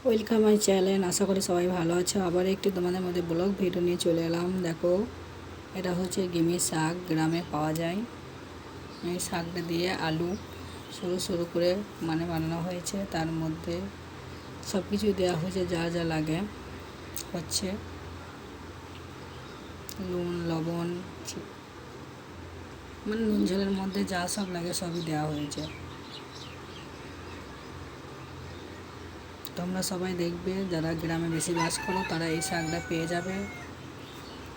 Welcome my channel. আশা করি সবাই ভালো আছে। আবার একটি তোমাদের মধ্যে ব্লগ ভিডিও নিয়ে চলে এলাম। দেখো, এটা হচ্ছে গিমি শাক, গ্রামে পাওয়া যায়। এই শাকটা দিয়ে আলু সরু সরু করে বানানো হয়েছে। তার মধ্যে সব কিছু দেওয়া হয়েছে যা যা লাগে, হচ্ছে নুন, লবণ, নুন ঝালের মধ্যে যা সব লাগে সবই দেওয়া হয়েছে। তোমরা সবাই দেখবে, যারা গ্রামে বেশি বাস করো তারা এই শাকটা পেয়ে যাবে,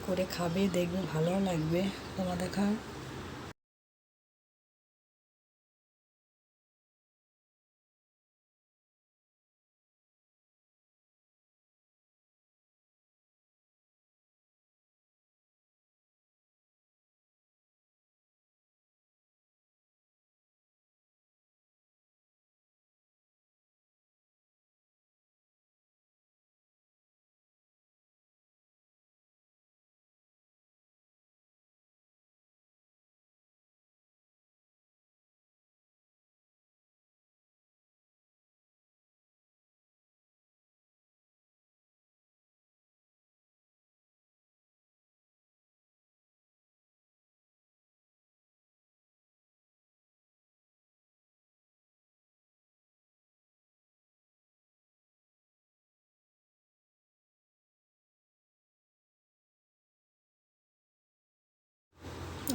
করে খাবে, দেখবে ভালো লাগবে তোমাদের খায়।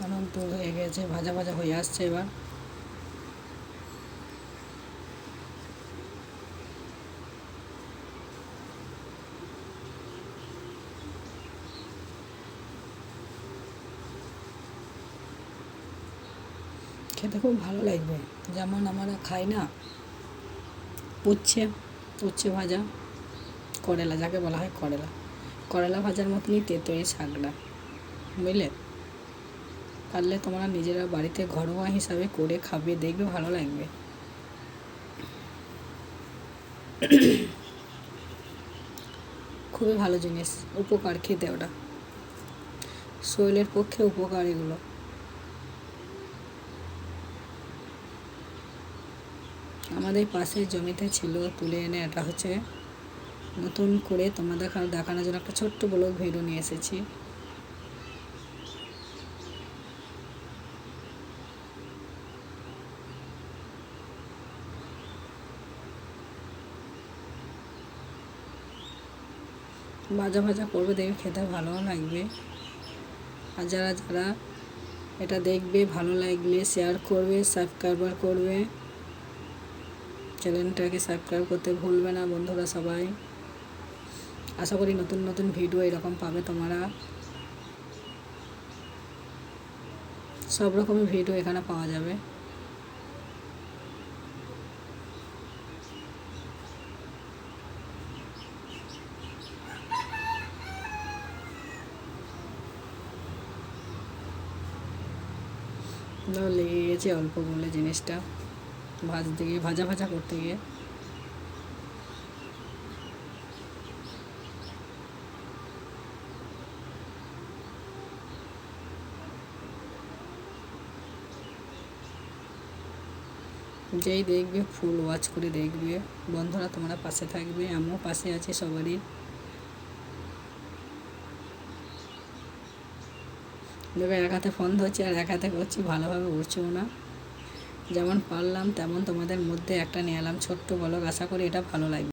অনন্ত হয়ে গেছে, ভাজা ভাজা হয়ে আসছে। এবার খেতে খুব ভালো লাগবে। যেমন আমরা খাই না উচ্ছে, উচ্ছে ভাজা, করলা যাকে বলা হয়, করলা করলা ভাজার মতনই তেতো এই শাকটা, বুঝলে। পারলে তোমরা নিজেরা বাড়িতে ঘরোয়া হিসাবে করে খাবে, দেখবে ভালো লাগবে। খুবই ভালো জিনিস, উপকার খেতে, ওটা শরীরের পক্ষে উপকার এগুলো। আমাদের পাশের জমিতে ছিল, তুলে এনে এটা হচ্ছে নতুন করে তোমাদের দেখানোর জন্য একটা ছোট্ট ব্লগ ভিডিও নিয়ে এসেছি। ভাজা ভাজা করবে, দেখবে খেতে ভালোও লাগবে। আর যারা যারা এটা দেখবে, ভালো লাগলে শেয়ার করবে, সাবস্ক্রাইব করবে, চ্যানেলটাকে সাবস্ক্রাইব করতে ভুলবে না বন্ধুরা সবাই। আশা করি নতুন নতুন ভিডিও এরকম পাবে তোমরা। সব রকমের ভিডিও এখানে পাওয়া যাবে। লেগে গেছে অল্প বলে জিনিসটা ভাজতে গিয়ে, ভাজা ভাজা করতে গিয়ে। যেই দেখবে ফুল ওয়াচ করে দেখবে বন্ধুরা, তোমরা পাশে থাকবে, আমিও পাশে আছি সবারই। দেখবে এক হাতে ফোন ধরছি আর এক হাতে করছি, ভালোভাবে উঠছেও না। যেমন পারলাম তেমন তোমাদের মধ্যে একটা নিয়ে এলাম ছোট্ট ব্লগ। আশা করি এটা ভালো লাগবে।